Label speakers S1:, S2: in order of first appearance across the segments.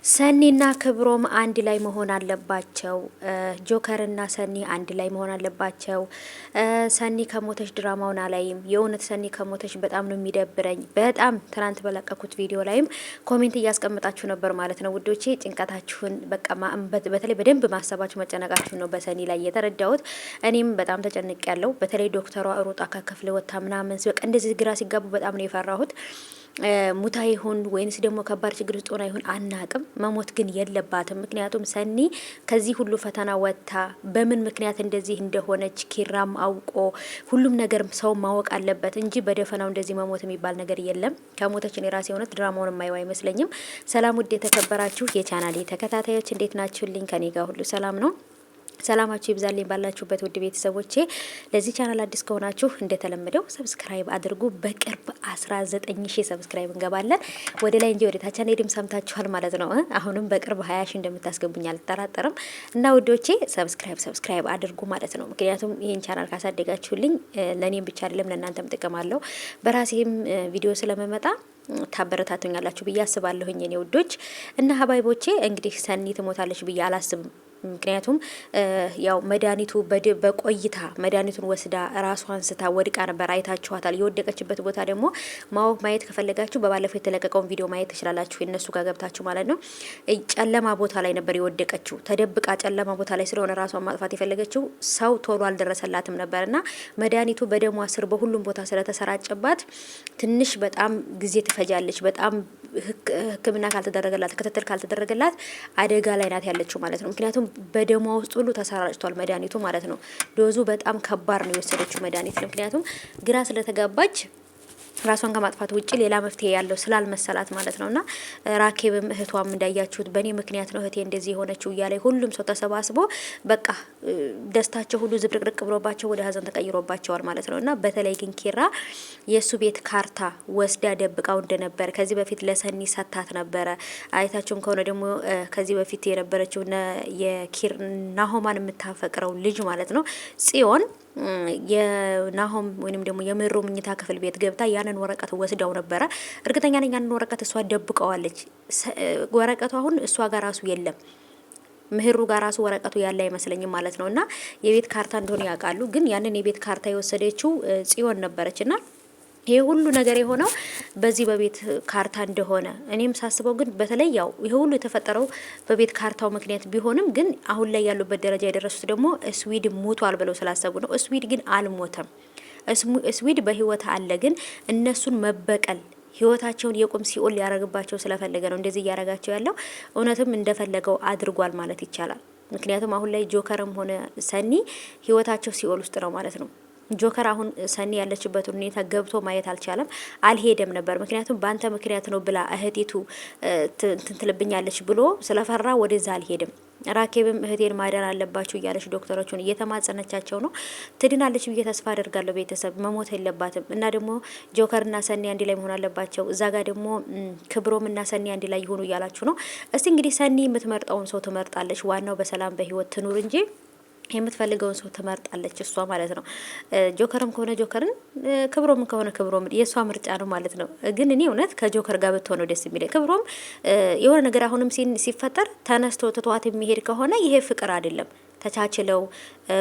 S1: ሰኒና ክብሮም አንድ ላይ መሆን አለባቸው። ጆከርና ሰኒ አንድ ላይ መሆን አለባቸው። ሰኒ ከሞተች ድራማውን አላይም። የእውነት ሰኒ ከሞተች በጣም ነው የሚደብረኝ። በጣም ትናንት በለቀኩት ቪዲዮ ላይም ኮሜንት እያስቀምጣችሁ ነበር ማለት ነው ውዶቼ። ጭንቀታችሁን በቃ በተለይ በደንብ ማሰባችሁ መጨነቃችሁ ነው በሰኒ ላይ የተረዳሁት። እኔም በጣም ተጨንቅ ያለው በተለይ ዶክተሯ ሩጣ ከክፍል ወታ ምናምን በቃ እንደዚህ ግራ ሲጋቡ በጣም ነው የፈራሁት። ሙታ ይሁን ወይንስ ደግሞ ከባድ ችግር ውስጥ ሆና ይሁን አናቅም። መሞት ግን የለባትም። ምክንያቱም ሰኒ ከዚህ ሁሉ ፈተና ወጥታ በምን ምክንያት እንደዚህ እንደሆነች ኪራም አውቆ ሁሉም ነገር ሰው ማወቅ አለበት እንጂ በደፈናው እንደዚህ መሞት የሚባል ነገር የለም። ከሞተች እኔ ራሴ እውነት ድራማውን የማየው አይመስለኝም። ሰላም ውድ የተከበራችሁ የቻናሌ ተከታታዮች እንዴት ናችሁልኝ? ከኔ ጋር ሁሉ ሰላም ነው። ሰላማችሁ ይብዛልኝ ባላችሁበት ውድ ቤተሰቦቼ። ለዚህ ቻናል አዲስ ከሆናችሁ እንደተለመደው ሰብስክራይብ አድርጉ። በቅርብ 19000 ሰብስክራይብ እንገባለን። ወደ ላይ እንጂ ወደ ታች አንሄድም። ሰምታችኋል ማለት ነው። አሁንም በቅርብ 20000 እንደምታስገቡኝ አልጠራጠርም። እና ውዶቼ ሰብስክራይብ አድርጉ ማለት ነው። ምክንያቱም ይህን ቻናል ካሳደጋችሁልኝ ለእኔም ብቻ አይደለም ለእናንተም ጥቅም አለው። በራሴም ቪዲዮ ስለመመጣ ታበረታቱኛላችሁ ብዬ አስባለሁኝ እኔ ውዶች። እና ሀባይቦቼ እንግዲህ ሰኒ ትሞታለች ብዬ አላስብም። ምክንያቱም ያው መድኃኒቱ በቆይታ መድኃኒቱን ወስዳ ራሷን ስታ ወድቃ ነበር። አይታችኋታል። የወደቀችበት ቦታ ደግሞ ማየት ከፈለጋችሁ በባለፈው የተለቀቀውን ቪዲዮ ማየት ትችላላችሁ። የነሱ ጋር ገብታችሁ ማለት ነው። ጨለማ ቦታ ላይ ነበር የወደቀችው። ተደብቃ ጨለማ ቦታ ላይ ስለሆነ ራሷን ማጥፋት የፈለገችው ሰው ቶሎ አልደረሰላትም ነበርና መድኃኒቱ በደሟ ስር በሁሉም ቦታ ስለተሰራጨባት ትንሽ በጣም ጊዜ ትፈጃለች። በጣም ሕክምና ካልተደረገላት ክትትል ካልተደረገላት አደጋ ላይ ናት ያለችው ማለት ነው። ምክንያቱም በደሟ ውስጥ ሁሉ ተሰራጭቷል መድኃኒቱ ማለት ነው። ዶዙ በጣም ከባድ ነው የወሰደችው መድኃኒት። ምክንያቱም ግራ ስለተጋባች ራሷን ከማጥፋት ውጪ ሌላ መፍትሄ ያለው ስላልመሰላት ማለት ነውና ራኬብም እህቷም እንዳያችሁት በእኔ ምክንያት ነው እህቴ እንደዚህ የሆነችው እያለ ሁሉም ሰው ተሰባስቦ በቃ ደስታቸው ሁሉ ዝብርቅርቅ ብሎባቸው ወደ ሀዘን ተቀይሮባቸዋል ማለት ነውና በተለይ ግን ኪራ የሱ ቤት ካርታ ወስዳ ደብቃው እንደነበር ከዚህ በፊት ለሰኒ ሰታት ነበረ። አይታችሁም ከሆነ ደግሞ ከዚህ በፊት የነበረችው የኪር ናሆማን የምታፈቅረው ልጅ ማለት ነው ጽዮን የናሆም ወይንም ደግሞ የምሩ ምኝታ ክፍል ቤት ገብታ ያንን ወረቀት ወስዳው ነበረ። እርግጠኛ ነኝ ያንን ወረቀት እሷ ደብቀዋለች። ወረቀቱ አሁን እሷ ጋር ራሱ የለም። ምህሩ ጋር ራሱ ወረቀቱ ያለ አይመስለኝም ማለት ነውና የቤት ካርታ እንደሆነ ያውቃሉ። ግን ያንን የቤት ካርታ የወሰደችው ጽዮን ነበረችና ይሄ ሁሉ ነገር የሆነው በዚህ በቤት ካርታ እንደሆነ እኔም ሳስበው፣ ግን በተለይ ያው ይሄ ሁሉ የተፈጠረው በቤት ካርታው ምክንያት ቢሆንም ግን አሁን ላይ ያሉበት ደረጃ የደረሱት ደግሞ ስዊድ ሞቷል ብለው ስላሰቡ ነው። ስዊድ ግን አልሞተም። ስዊድ በህይወት አለ። ግን እነሱን መበቀል ህይወታቸውን የቁም ሲኦል ሊያረግባቸው ስለፈለገ ነው እንደዚህ እያረጋቸው ያለው። እውነትም እንደፈለገው አድርጓል ማለት ይቻላል። ምክንያቱም አሁን ላይ ጆከርም ሆነ ሰኒ ህይወታቸው ሲኦል ውስጥ ነው ማለት ነው። ጆከር አሁን ሰኒ ያለችበት ሁኔታ ገብቶ ማየት አልቻለም፣ አልሄደም ነበር። ምክንያቱም ባንተ ምክንያት ነው ብላ እህቴቱ ትንትልብኛለች ብሎ ስለፈራ ወደዛ አልሄድም። ራኬብም እህቴን ማዳን አለባችሁ እያለች ዶክተሮቹን እየተማጸነቻቸው ነው። ትድናለች ብዬ ተስፋ አደርጋለሁ። ቤተሰብ መሞት የለባትም እና ደግሞ ጆከርና ሰኒ አንድ ላይ መሆን አለባቸው። እዛ ጋር ደግሞ ክብሮምና ሰኒ አንድ ላይ ይሆኑ እያላችሁ ነው። እስቲ እንግዲህ ሰኒ የምትመርጠውን ሰው ትመርጣለች። ዋናው በሰላም በህይወት ትኑር እንጂ የምትፈልገውን ሰው ትመርጣለች እሷ ማለት ነው። ጆከርም ከሆነ ጆከርን፣ ክብሮም ከሆነ ክብሮም የእሷ ምርጫ ነው ማለት ነው። ግን እኔ እውነት ከጆከር ጋር ብትሆነው ደስ የሚለኝ። ክብሮም የሆነ ነገር አሁንም ሲፈጠር ተነስቶ ትቷት የሚሄድ ከሆነ ይሄ ፍቅር አይደለም። ተቻችለው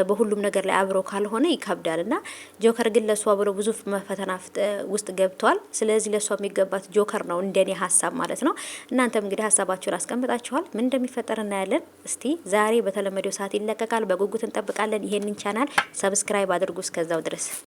S1: በሁሉም ነገር ላይ አብሮ ካልሆነ ይከብዳል። እና ጆከር ግን ለሷ ብሎ ብዙ ፈተና ውስጥ ገብቷል። ስለዚህ ለሷ የሚገባት ጆከር ነው እንደኔ ሀሳብ ማለት ነው። እናንተም እንግዲህ ሀሳባችሁን አስቀምጣችኋል። ምን እንደሚፈጠር እናያለን። እስቲ ዛሬ በተለመደው ሰዓት ይለቀቃል። በጉጉት እንጠብቃለን። ይሄንን ቻናል ሰብስክራይብ አድርጉ። እስከዛው ድረስ